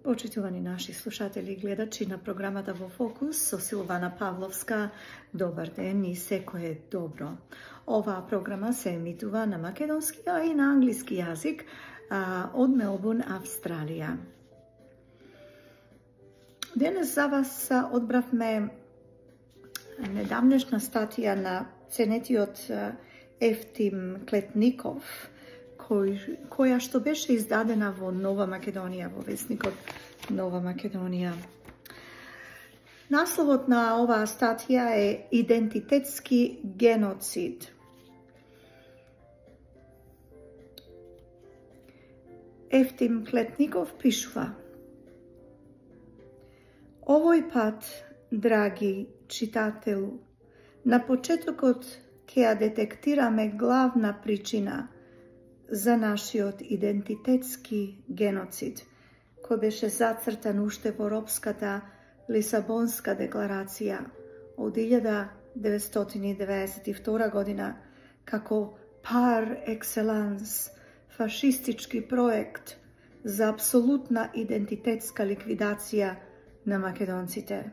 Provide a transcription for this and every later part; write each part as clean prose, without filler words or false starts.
Почитувани наши слушатели и гледачи на програмата Во Фокус со Силвана Павловска, добар ден и секој е добро. Оваа програма се емитува на македонски, а и на англиски јазик од Мелбурн, Австралија. Денес за вас одбравме недавнешна статија на ценетиот Ефтим Клетников, која што беше издадена во Нова Македонија, во весникот Нова Македонија. Насловот на оваа статија е Идентитетски геноцид. Ефтим Клетников пишува: Овој пат, драги читателу, на почетокот ќе ја детектираме главна причина за нашиот идентитетски геноцид, кој беше зацртан уште во Ропската Лисабонска декларација од 1992 година како пар екселанс фашистички проект за апсолутна идентитетска ликвидација на македонците,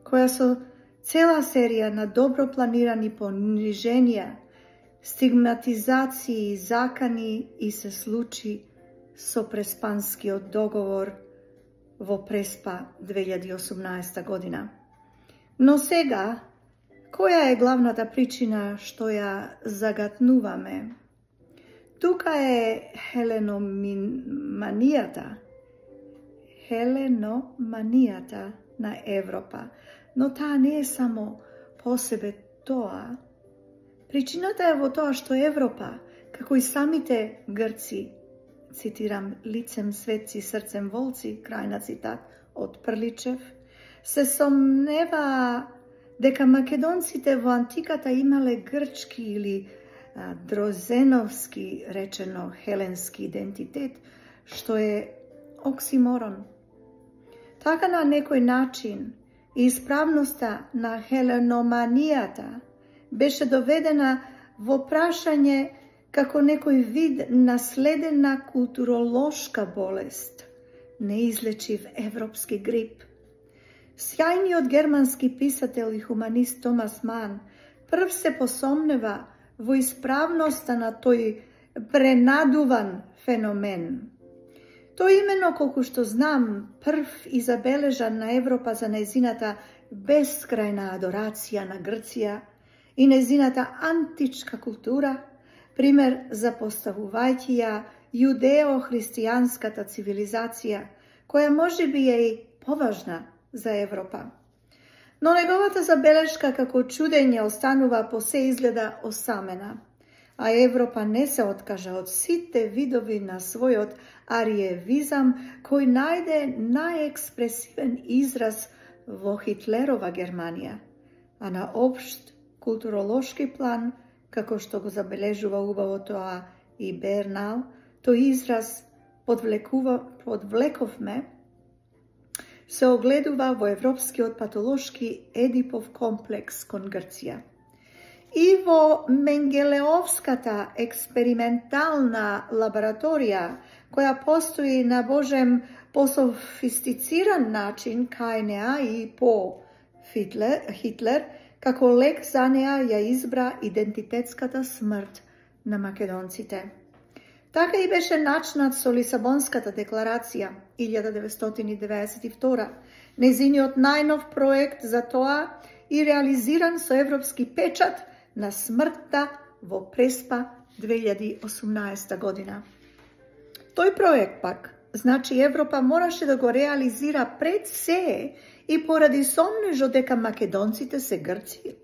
која со цела серија на добро планирани пониженија, стигматизации, закани и се случи со Преспанскиот договор во Преспа 2018 година. Но сега, која е главната причина што ја загатнуваме? Тука е хеленоманијата на Европа, но таа не е само по себе тоа. Причината е во тоа што Европа, како и самите грци, цитирам, лицем светци, срцем волци, крај на цитат од Прличев, се сомнева дека македонците во антиката имале грчки или дрозеновски, речено хеленски идентитет, што е оксиморон. Така на некој начин исправноста на хеленоманијата беше доведена во прашање како некој вид наследена културолошка болест, неизлечив европски грип. Сјајниот германски писател и хуманист Томас Ман прв се посомнева во исправноста на тој пренадуван феномен. Тој именно, колку што знам, прв изабележа на Европа за нејзината бескрајна адорација на Грција и нејзината античка култура, пример за поставувајќи ја јудео-христијанската цивилизација, која може би е и поважна за Европа. Но неговата забелешка како чудење останува по се изгледа осамена, а Европа не се откажа од сите видови на својот ариевизам, кој најде најекспресивен израз во Хитлерова Германија, а на општ културолошки план, како што го забележува убаво тоа и Бернал, тој израз подвлековме, се огледува во европскиот патолошки Едипов комплекс кон Грција. И во Менгелеовската експериментална лабораторија, која постои на Божем пософистициран начин кај неа и по Хитлер, како лек за неа ја избра идентитетската смрт на македонците. Така и беше начнат со Лисабонската декларација 1992, нејзиниот најнов проект за тоа и реализиран со европски печат на смртта во Преспа 2018 година. Тој проект пак, значи Европа мораше да го реализира пред се и поради сомнежот дека македонците се грци.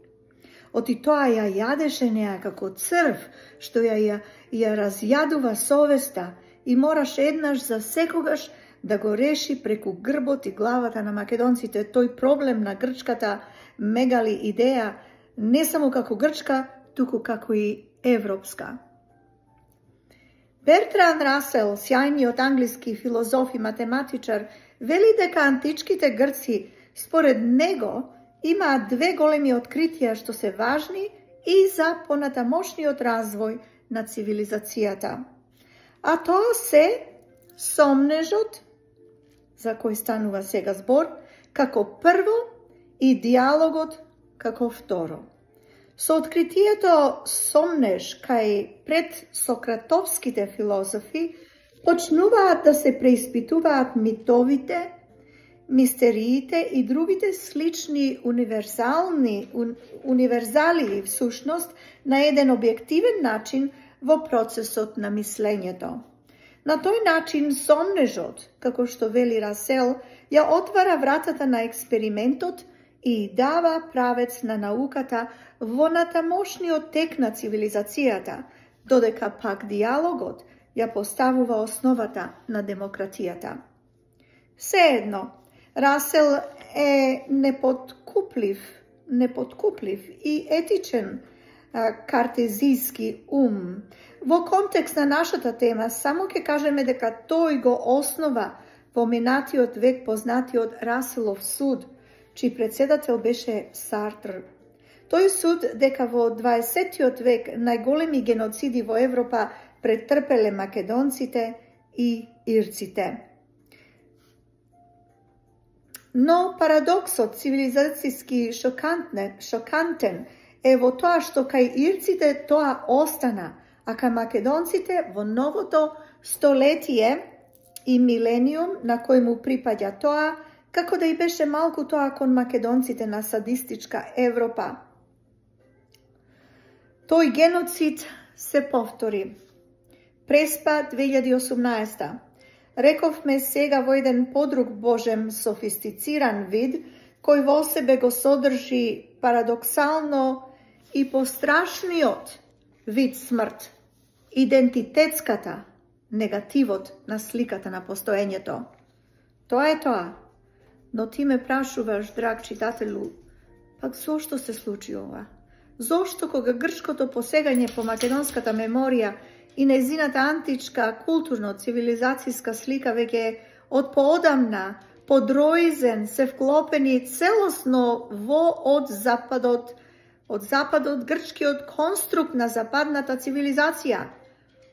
Оти тоа ја јадеше неа како црв, што ја разјадува совеста и мораше еднаш за секогаш да го реши преку грбот и главата на македонците тој проблем на грчката мегали идеја, не само како грчка, туку како и европска. Бертранд Расел, сјајниот англиски филозоф и математичар, вели дека античките грци, според него, имаат две големи откритија што се важни и за понатамошниот развој на цивилизацијата. А тоа се сомнежот за кој станува сега збор, како прво и диалогот како второ. Со откритието сомнеш кај предсократовските филозофи почнуваат да се преиспитуваат митовите, мистериите и другите слични универзали всушност на еден објективен начин во процесот на мислењето. На тој начин сомнежот, како што вели Расел, ја отвара вратата на експериментот и дава правец на науката во натамошниот тек на цивилизацијата, додека пак диалогот ја поставува основата на демократијата. Сеедно, Расел е непоткуплив и етичен картезијски ум. Во контекст на нашата тема, само ќе кажеме дека тој го основа во минатиот век познатиот Раселов суд, чиј председател беше Сартр. Тој суд дека во 20 век најголеми геноциди во Европа претрпеле македонците и ирците. Но парадоксот цивилизацијски шокантен е во тоа што кај ирците тоа остана, а кај македонците во новото столетие и милениум на кој му припаѓа тоа, како да и беше малку тоа кон македонците на садистичка Европа. Тој геноцид се повтори. Преспа 2018. Рековме сега во еден подруг божем софистициран вид, кој во себе го содржи парадоксално и пострашниот вид смрт, идентитетската, негативот на сликата на постоењето. Тоа е тоа. Но ти ме прашуваш, драг читателу, пак зошто се случи ова? Зошто кога грчкото посегање по македонската меморија и нејзината античка културно-цивилизацијска слика веќе од поодамна, подроизен, се вклопени целосно во од западот грчкиот конструкт на западната цивилизација,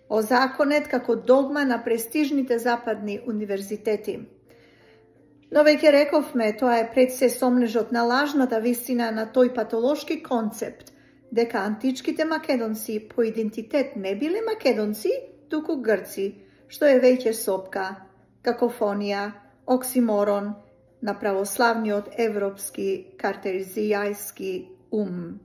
озаконет како догма на престижните западни универзитети. Но веќе рековме, тоа е пред се сомнежот на лажната вистина на тој патолошки концепт, дека античките македонци по идентитет не биле македонци, туку грци, што е веќе сопка, какофонија, оксиморон на православниот европски картезијски ум.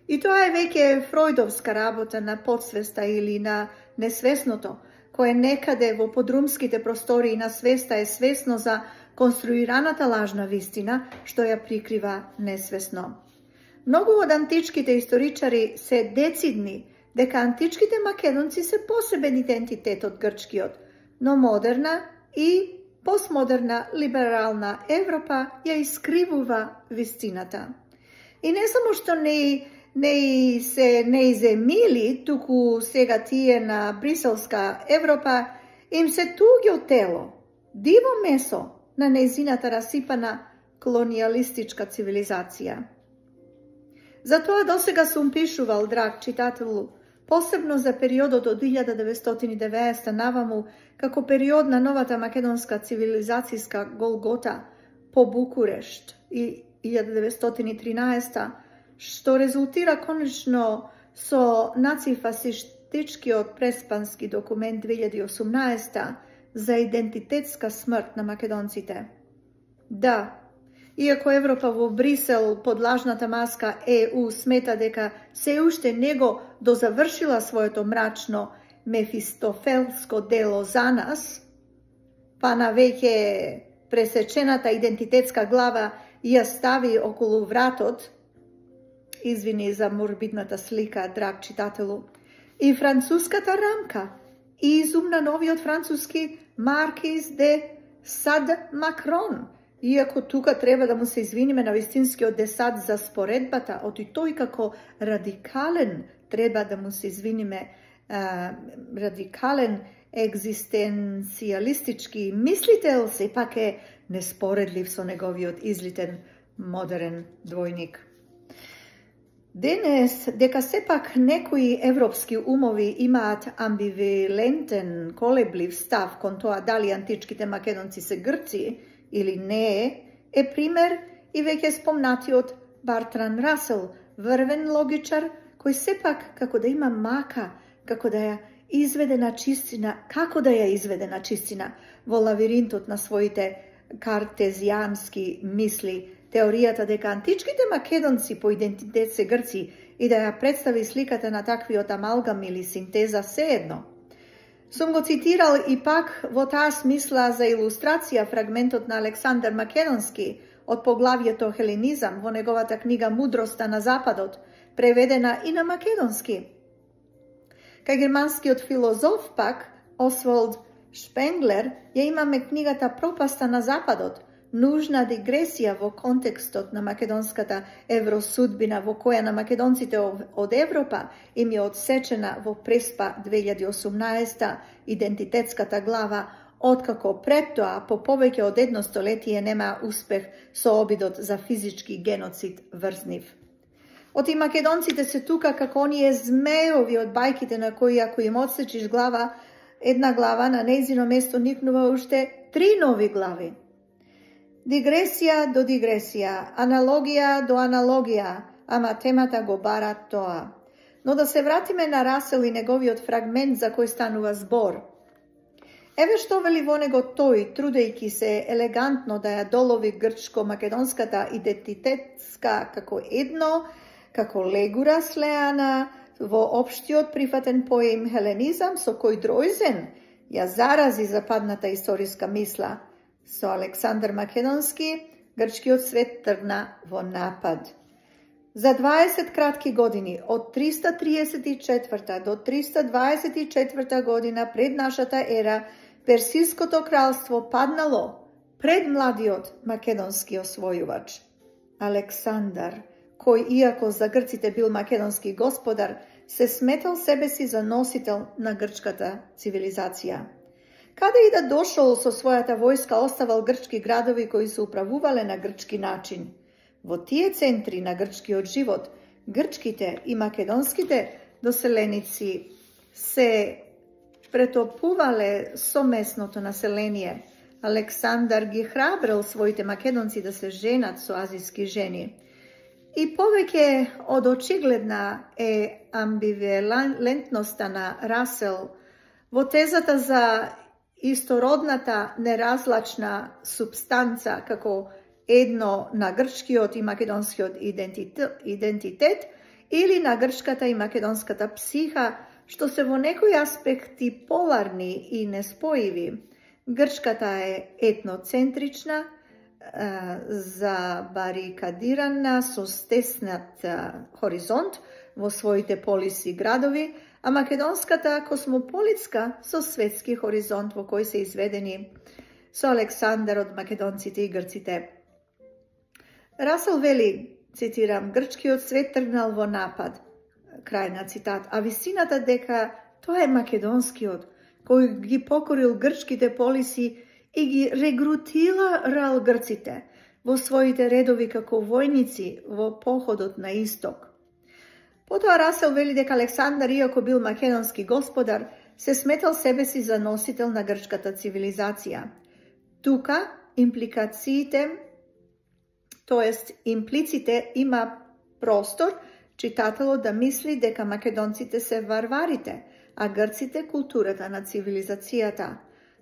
И тоа е веќе фројдовска работа на подсвеста или на несвесното, кое некаде во подрумските простории на свеста е свесно за конструираната лажна вистина, што ја прикрива несвесно. Многу од античките историчари се децидни дека античките македонци се посебен идентитет од грчкиот, но модерна и постмодерна либерална Европа ја искривува вистината. И не само што не се иземили, туку сега тие на бриселска Европа им се туѓо тело, диво месо на нејзината расипана колониалистичка цивилизација. Затоа досега сум пишувал, драг читателу, посебно за периодот од 1990 наваму, како период на новата македонска цивилизацијска голгота по Букурешт и 1913, што резултира конечно со нацифасистичкиот преспански документ 2018 за идентитетска смрт на македонците. Да, иако Европа во Брисел под лажната маска ЕУ смета дека се уште не го дозавршила своето мрачно мефистофелско дело за нас, па на веќе пресечената идентитетска глава ја стави околу вратот, извини за морбидната слика, драг читателу, и француската рамка, изум на новиот француски Маркиз де Сад Макрон, иако тука треба да му се извиниме на вистинскиот Десад за споредбата, оти тој како радикален треба да му се извиниме, радикален екзистенцијалистички мислител, сепак е неспоредлив со неговиот излитен модерен двојник. Денес, дека сепак некои европски умови имаат амбивалентен, колеблив став кон тоа дали античките македонци се грци или не, е пример и веќе спомнатиот Бартран Расел, врвен логичар, кој сепак како да има мака, како да ја изведе на чистина во лавиринтот на своите картезијански мисли, теоријата дека античките македонци по идентитет се грци и да ја представи сликата на таквиот амалгам или синтеза sejedno. Сум го цитирал и пак во таа смисла за илустрација фрагментот на Александар Македонски од поглавието Хеленизам во неговата книга Мудроста на Западот, преведена и на македонски. Кај германскиот филозоф пак, Освалд Шпенглер, ја имаме книгата Пропаста на Западот, нужна дигресија во контекстот на македонската евросудбина во која на македонците од Европа им е одсечена во Преспа 2018 идентитетската глава, откако пред тоа по повеќе од едно столетие нема успех со обидот за физички геноцид врз нив. Оти македонците се тука како оние змејови од бајките на кои ако им одсечиш една глава, на нејзино место никнува уште 3 нови глави. Дигресија до дигресија, аналогија до аналогија, ама темата го бара тоа. Но да се вратиме на Расел и неговиот фрагмент за кој станува збор. Еве што вели во него тој, трудејќи се елегантно да ја долови грчко-македонската идентитетска како едно, како легура слеана во општиот прифатен поим хеленизам, со кој Дројзен ја зарази западната историска мисла. Со Александар Македонски, грчкиот свет тргна во напад. За 20 кратки години, од 334 до 324 година пред нашата ера, Персиското кралство паднало пред младиот македонски освојувач. Александар, кој иако за грците бил македонски господар, се сметал себе си за носител на грчката цивилизација. Каде и да дошол со својата војска, оставал грчки градови кои се управувале на грчки начин. Во тие центри на грчкиот живот, грчките и македонските доселеници се претопувале со местното население. Александар ги храбрил своите македонци да се женат со азиски жени. И повеќе од очигледна е амбивалентноста на Расел во тезата за истородната неразлачна субстанца како едно на грчкиот и македонскиот идентитет или на грчката и македонската психа, што се во некои аспекти поларни и неспоиви. Грчката е етноцентрична, забарикадирана со стеснат хоризонт во своите полиси градови, а македонската космополитска со светски хоризонт во кој се изведени со Александар од македонците и грците. Расел вели, цитирам, грчкиот свет тргнал во напад, крај на цитат, а висината дека тоа е македонскиот, кој ги покорил грчките полиси и ги регрутирал грците во своите редови како војници во походот на исток. Потоа Расел вели дека Александар, иако бил македонски господар, се сметал себе си за носител на грчката цивилизација. Тука импликациите, тоест имплиците, има простор читателот да мисли дека македонците се варварите, а грците културата на цивилизацијата.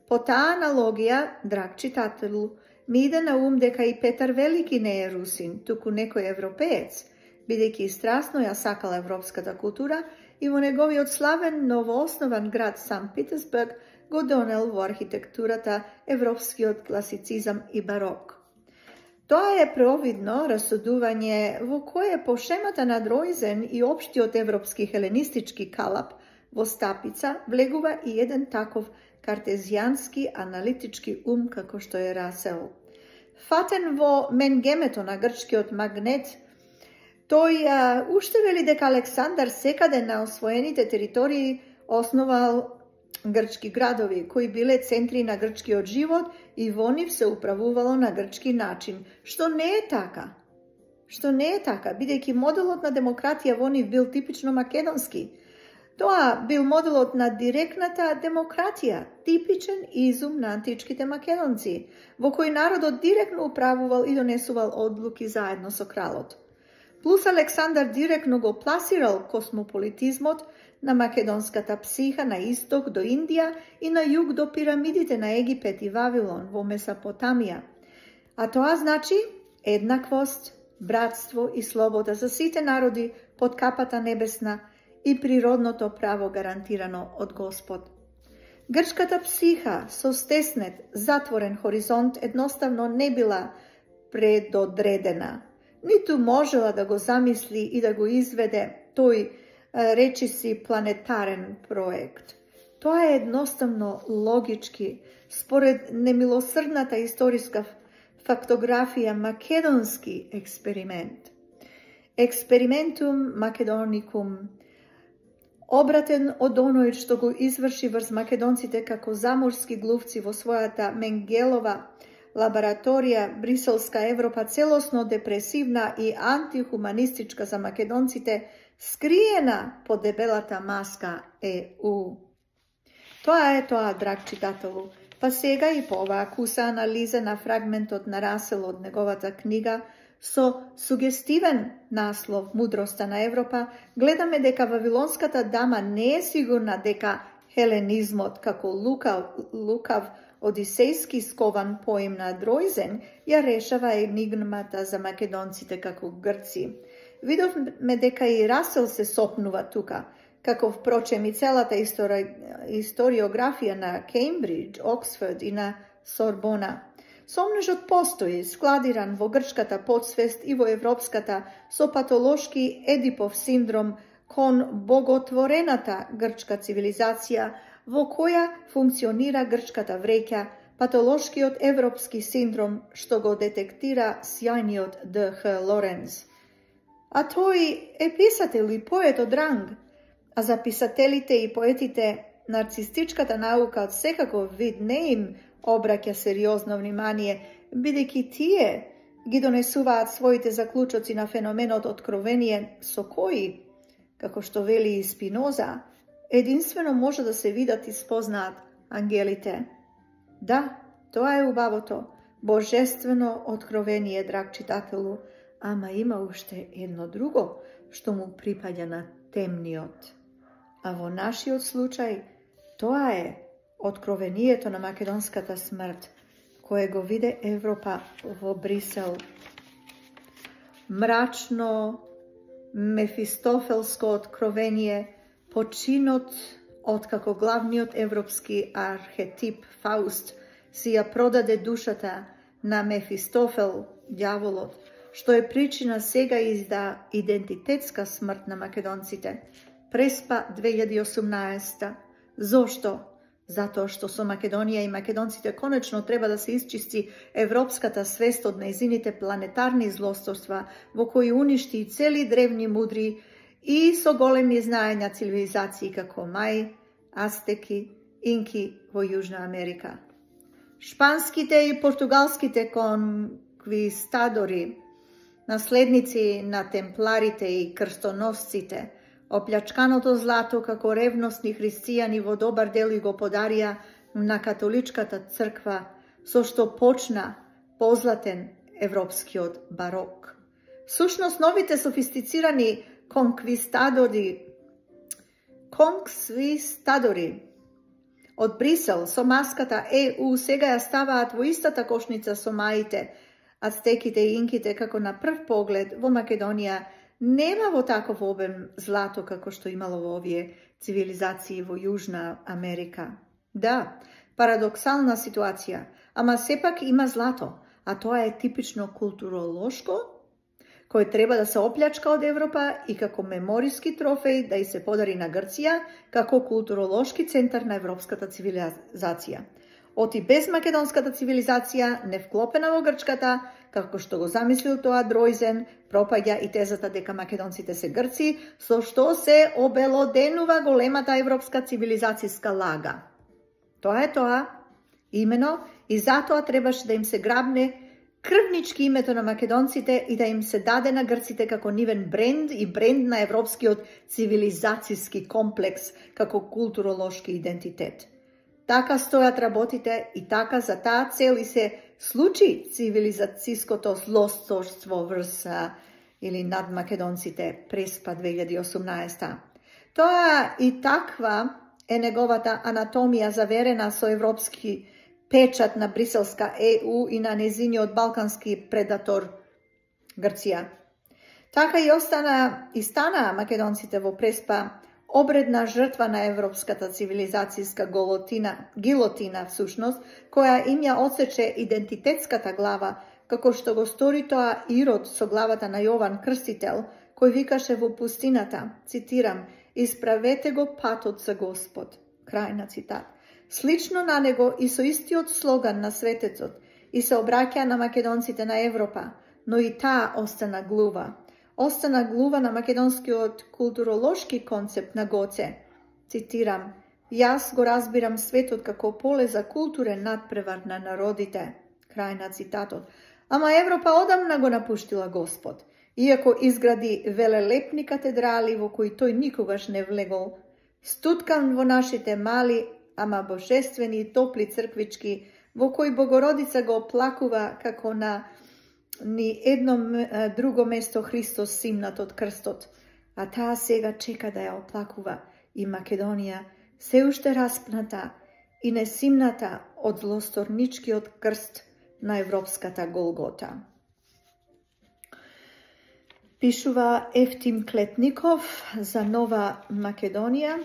По таа аналогија, драг читател, ми иде на ум дека и Петар Велики не е русин, туку некој европеец, бидејќи страстно ја сакал европската култура и во неговиот славен новооснован град Санкт Питерсбург го донел во архитектурата европскиот класицизам и барок. Тоа е провидно расудување во кое по шемата на Дројзен и општиот европски хеленистички калап во стапица влегува и еден таков картезијански аналитички ум како што е Расел. Фатен во менгемето на грчкиот магнет, тој уште вели дека Александар секаде на освоените територии основал грчки градови, кои биле центри на грчкиот живот и во нив се управувало на грчки начин, што не е така. што не е така, бидејќи моделот на демократија во нив бил типично македонски. Тоа бил моделот на директната демократија, типичен изум на античките македонци, во кој народот директно управувал и донесувал одлуки заедно со кралот. Плюс Александар директно го пласирал космополитизмот на македонската психа на исток до Индија и на југ до пирамидите на Египет и Вавилон во Месопотамија. А тоа значи еднаквост, братство и слобода за сите народи под капата небесна и природното право гарантирано од Господ. Грчката психа со стеснет, затворен хоризонт едноставно не била предодредена, ниту можела да го замисли и да го изведе тој речиси планетарен проект. Тоа е едноставно логички, според немилосрдната историска фактографија, македонски експеримент. Експериментум македоникум, обратен од оној што го изврши врз македонците како заморски глувци во својата Менгелова лабораторија, Бриселска Европа, целосно депресивна и антихуманистичка за македонците, скриена под дебелата маска ЕУ. Тоа е тоа, драг читателу. Па сега и по оваа куса анализа на фрагментот на Расел од неговата книга со сугестивен наслов Мудроста на Европа, гледаме дека Вавилонската дама не е сигурна дека хеленизмот како лукав одисејски скован поим на Дройзен ја решава енигмата за македонците како грци. Видовме дека и Расел се сопнува тука, како впрочем и целата историографија на Кеймбридж, Оксфорд и на Сорбона. Сомнежот постои, складиран во грчката подсвест и во европската, со патолошки Едипов синдром кон боготворената грчка цивилизација, во која функционира грчката вреќа, патолошкиот европски синдром што го детектира сјајниот Д.Х. Лоренц. А тој е писател и поет од ранг, а за писателите и поетите нарцистичката наука од секаков вид не им обраќа сериозно внимание, бидејќи тие ги донесуваат своите заклучоци на феноменот откровение со кои, како што вели и Спиноза, единствено може да се видат и спознаат ангелите. Да, тоа е убавото, божествено откровение, драг читателу, ама има уште едно друго, што му припаѓа на темниот. А во нашиот случај, тоа е откровението на македонската смрт, кое го виде Европа во Брисел. Мрачно, мефистофелско откровение, починот откако главниот европски архетип Фауст си ја продаде душата на Мефистофел, ѓаволот, што е причина сега и за идентитетска смрт на македонците. Преспа 2018. Зошто? Затоа што со Македонија и македонците конечно треба да се исчисти европската свест од нејзините планетарни злосторства, во кои уништи и цели древни мудри и со големи знаења цивилизации како Мај, Ацтеки, Инки во Јужна Америка. Шпанските и португалските конквистадори, наследници на темпларите и крстоносците, оплячканото злато како ревностни христијани во добар дел и го подарија на католичката црква, со што почна позлатен европскиот барок. Сушност, новите софистицирани конквистадори од Брисел со маската ЕУ сега ја ставаат во истата кошница со маите, ацтеките и инките, како на прв поглед во Македонија нема во таков обем злато како што имало во овие цивилизации во Јужна Америка. Да, парадоксална ситуација, ама сепак има злато, а тоа е типично културолошко, кој треба да се оплячка од Европа и како мемориски трофеј да и се подари на Грција како културолошки центар на европската цивилизација. Оти без македонската цивилизација, не вклопена во грчката, како што го замислил тоа Дройзен, пропаѓа и тезата дека македонците се грци, со што се обелоденува големата европска цивилизацијска лага. Тоа е тоа, имено, и затоа требаше да им се грабне крвнички името на македонците и да им се даде на грците како нивен бренд и бренд на европскиот цивилизацијски комплекс како културолошки идентитет. Така стојат работите и така за таа цел и се случи цивилизацијското злосторство врз или над македонците Преспа 2018. Тоа и таква е неговата анатомија заверена со европски печат на Бриселска ЕУ и на незиниот балкански предатор Грција. Така и стана македонците во Преспа обредна жртва на европската цивилизацијска гилотина всушност, која им ја отсече идентитетската глава, како што го стори тоа Ирод со главата на Јован Крстител, кој викаше во пустината, цитирам, "Исправете го патот за Господ", крај на цитат. Слично на него и со истиот слоган на светецот и се обраќа на македонците на Европа, но и таа остана глува. Остана глува на македонскиот културолошки концепт на Гоце. Цитирам, "Јас го разбирам светот како поле за културен надпревар на народите", крај на цитатот. Ама Европа одамна го напуштила Господ, иако изгради велелепни катедрали во кои тој никогаш не влегол, стуткан во нашите мали, ама божествени и топли црквички, во кои Богородица го оплакува како на ни едно друго место Христос симнат од крстот, а таа сега чека да ја оплакува и Македонија се уште распната и несимната од злосторничкиот крст на европската Голгота. Пишува Ефтим Клетников за Нова Македонија.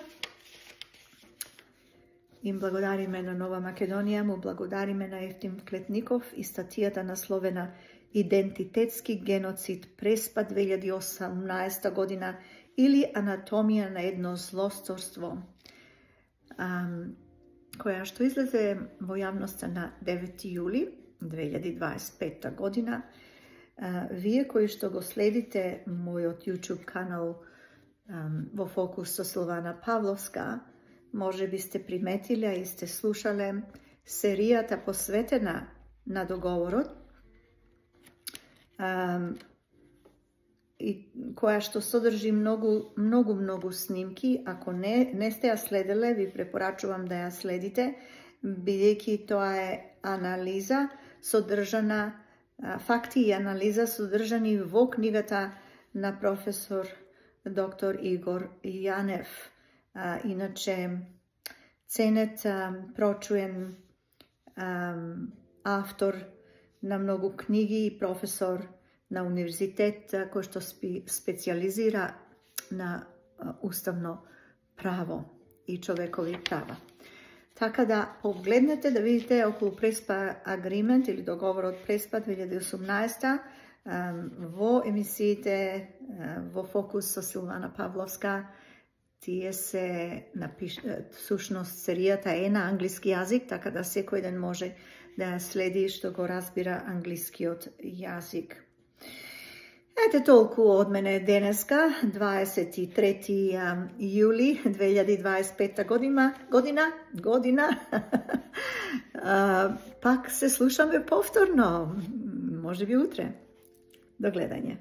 Им благодариме на Нова Македонија, му благодариме на Ефтим Клетников и статијата насловена "Идентитетски геноцид Преспа 2018 година" или "Анатомија на едно злосторство", која што излезе во јавноста на 9 јули 2025 година. Вие кои што го следите мојот YouTube канал во фокус со Силвана Павловска, може би сте приметиле и сте слушале серијата посветена на договорот, и која што содржи многу снимки. Ако не сте ја следеле, ви препорачувам да ја следите, бидејќи тоа е анализа содржана, факти и анализа содржани во книгата на професор доктор Игор Јанев. Иначе ценет, прочуен автор на многу книги и професор на универзитет кој што специализира на уставно право и човекови права. Така да погледнете да видите околу Преспа Агримент или договорот Преспа 2018 во емисиите во фокус со Силвана Павловска. Тие се всушност серијата е на англиски јазик, така да секој ден може да ја следи што го разбира англискиот јазик. Ете толку од мене денеска, 23 јули 2025 година. Пак се слушаме повторно, може би утре. До гледање.